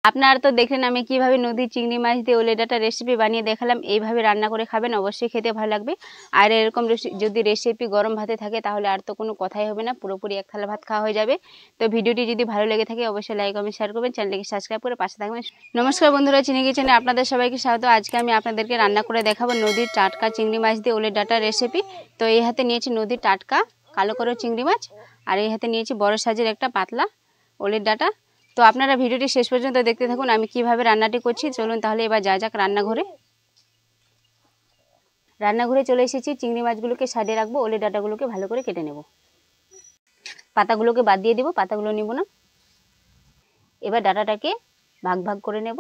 আপনারা তো দেখলেন আমি কিভাবে নদীর চিংড়ি মাছ দিয়ে ওলের ডাঁটা রেসিপি বানিয়ে দেখালাম। এইভাবে রান্না করে খাবেন, অবশ্যই খেতে ভালো লাগবে। আর এরকম যদি রেসিপি গরম ভাতে থাকে তাহলে আর তো কোনো কথাই হবে না, পুরোপুরি এক থালা ভাত খাওয়া হয়ে যাবে। তো ভিডিওটি যদি ভালো লেগে থাকে অবশ্যই লাইক কমেন্ট শেয়ার করবেন, চ্যানেলটিকে সাবস্ক্রাইব করে পাশে থাকবেন। নমস্কার বন্ধুরা, চিনি কিচেনে আপনাদের সবাইকে স্বাগত। আজকে আমি আপনাদেরকে রান্না করে দেখাবো নদীর টাটকা চিংড়ি মাছ দিয়ে ওলের ডাঁটা রেসিপি। তো এই হাতে নিয়েছি নদীর টাটকা কালো করে চিংড়ি মাছ, আর এই হাতে নিয়েছি বড় সাইজের একটা পাতলা ওলের ডাঁটা। তো আপনারা ভিডিওটি শেষ পর্যন্ত দেখতে থাকুন আমি কিভাবে রান্নাটি করছি। চলুন তাহলে এবার যা যাক রান্নাঘরে চলে এসেছি। চিংড়ি মাছগুলোকে সাইডে রাখবো, ওলের ডাঁটাগুলোকে ভালো করে কেটে নেব। পাতাগুলোকে বাদ দিয়ে দিব, পাতাগুলো নিব না। এবার ডাঁটাটাকে ভাগ ভাগ করে নেব।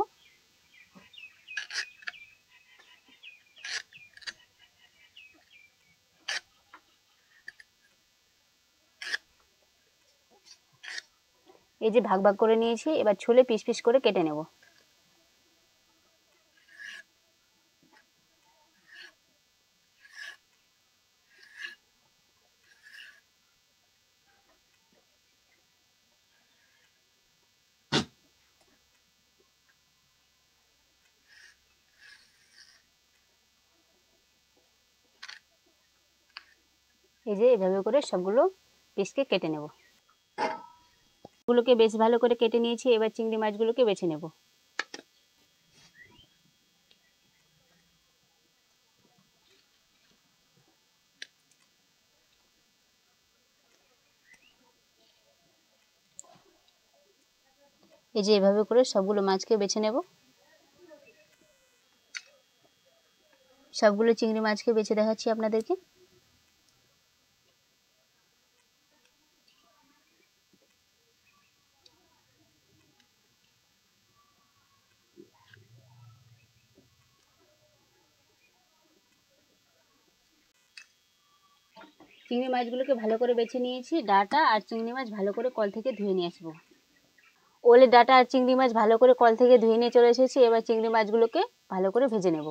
এই যে ভাগ ভাগ করে নিয়েছি, এবার ছুলে পিস পিস করে কেটে নেব। এই যে এভাবে করে সবগুলো পিসকে কেটে নেব। গুলোকে বেশ ভালো করে কেটে নিয়েছি, এবার চিংড়ি মাছগুলোকে বেছে নেব। এই যে এভাবে করে সবগুলো মাছকে বেছে নেব। সবগুলো চিংড়ি মাছকে বেছে দেখাচ্ছি আপনাদেরকে। চিংড়ি মাছগুলোকে ভালো করে বেছে নিয়েছি। ডাঁটা আর চিংড়ি মাছ ভালো করে কল থেকে ধুয়ে নিয়ে আসবো। ওলের ডাঁটা আর চিংড়ি মাছ ভালো করে কল থেকে ধুয়ে নিয়ে চলে এসেছি। এবার চিংড়ি মাছগুলোকে ভালো করে ভেজে নেব।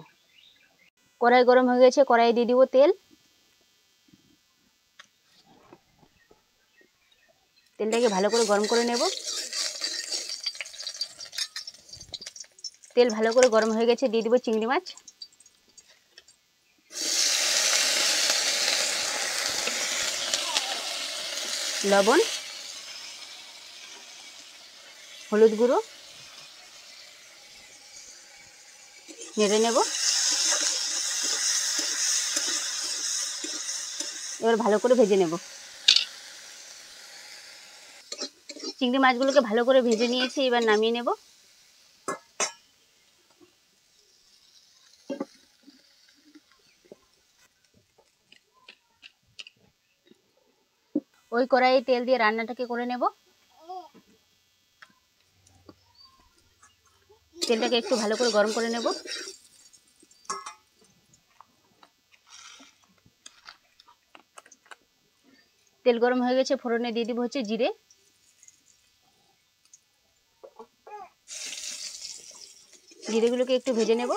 কড়াই গরম হয়ে গেছে, কড়াইয়ে দিয়ে দিব তেল। তেলটাকে ভালো করে গরম করে নেব। তেল ভালো করে গরম হয়ে গেছে, দিয়ে দিব চিংড়ি মাছ। লবণ, হলুদ গুঁড়ো, নেড়ে নেব। এবার ভালো করে ভেজে নেব। চিংড়ি মাছগুলোকে ভালো করে ভেজে নিয়েছি, এবার নামিয়ে নেব। ওই কড়াইয়ে তেল দিয়ে রান্নাটাকে করে নেব। তেলটাকে একটু ভালো করে গরম করে নেব। তেল গরম হয়ে গেছে, ফোড়নে দিয়ে দিব হচ্ছে জিরে। জিরেগুলোকে একটু ভেজে নেব।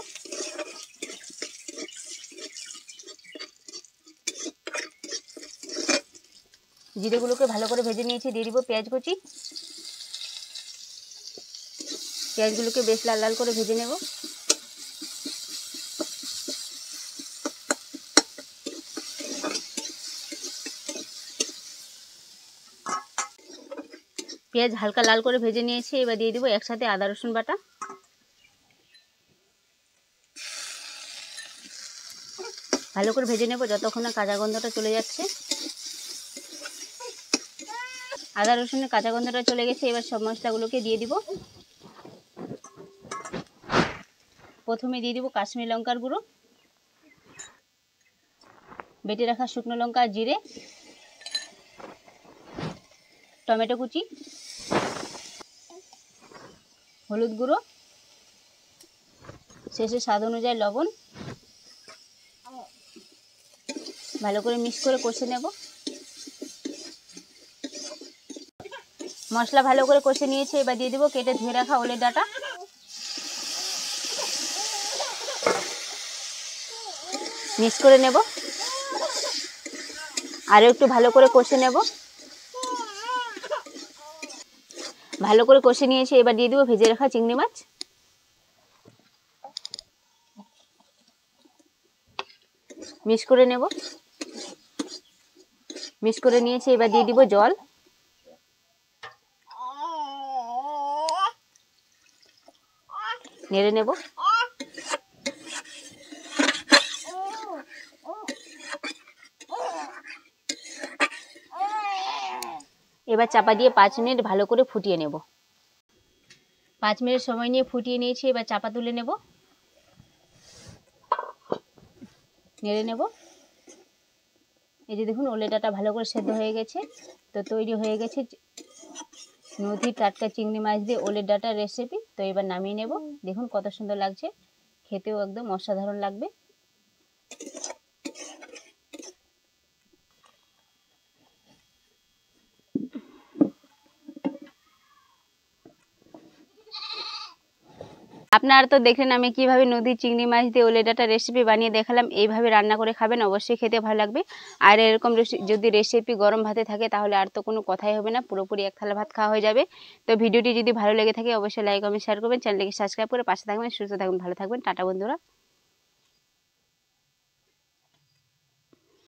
জিরেগুলোকে ভালো করে ভেজে নিয়েছি, দিয়ে দিব পেঁয়াজ কুচি। পেঁয়াজগুলোকে বেশ লাল লাল করে ভেজে নেব। পেঁয়াজ হালকা লাল করে ভেজে নিয়েছি, এবার দিয়ে দিব একসাথে আদা রসুন বাটা। ভালো করে ভেজে নেব যতক্ষণ না কাঁচা গন্ধটা চলে যাচ্ছে। আদা রসুনের কাঁচা গন্ধটা চলে গেছে, এবার সব মশলাগুলোকে দিয়ে দিব। প্রথমে দিয়ে দিব কাশ্মীরি লঙ্কার গুঁড়ো, বেটে রাখা শুকনো লঙ্কা, জিরে, টমেটো কুচি, হলুদ গুঁড়ো, শেষে স্বাদ অনুযায়ী লবণ। ভালো করে মিক্স করে কষে নেব। মশলা ভালো করে কষে নিয়েছে, এবার দিয়ে দিব কেটে ধুয়ে রাখা ওলের ডাঁটা। মিক্স করে নেব, আরও একটু ভালো করে কষে নেব। ভালো করে কষে নিয়েছি। এবার দিয়ে দিব ভেজে রাখা চিংড়ি মাছ। মিক্স করে নেব। মিক্স করে নিয়েছি। এবার দিয়ে দিব জল। নেড়ে নেব। এবার চাপা দিয়ে 5 মিনিট ভালো করে ফুটিয়ে নেব। 5 মিনিট সময় নিয়ে ফুটিয়ে নিয়েছি। এবার চাপা তুলে নেব। নেড়ে নেব। এই যে দেখুন ওলের ডাঁটা ভালো করে সেদ্ধ হয়ে গেছে। তো তৈরি হয়ে গেছে নদীর টাটকা চিংড়ি মাছ দিয়ে ওলের ডাঁটার রেসিপি। তো এবার নামিয়ে নেব। দেখুন কত সুন্দর লাগছে, খেতেও একদম অসাধারণ লাগবে। আপনারা তো দেখলেন আমি কিভাবে নদীর চিংড়ি মাছ দিয়ে ওলের ডাঁটার রেসিপি বানিয়ে দেখালাম। এইভাবে রান্না করে খাবেন, অবশ্যই খেতে ভালো লাগবে। আর এরকম যদি রেসিপি গরম ভাতে থাকে তাহলে আর তো কোনো কথাই হবে না, পুরোপুরি এক থালা ভাত খাওয়া হয়ে যাবে। তো ভিডিওটি যদি ভালো লেগে থাকে অবশ্যই লাইক কমেন্ট শেয়ার করবেন, চ্যানেলটিকে সাবস্ক্রাইব করে পাশে থাকবেন। সুস্থ থাকবেন, ভালো থাকবেন। টাটা বন্ধুরা।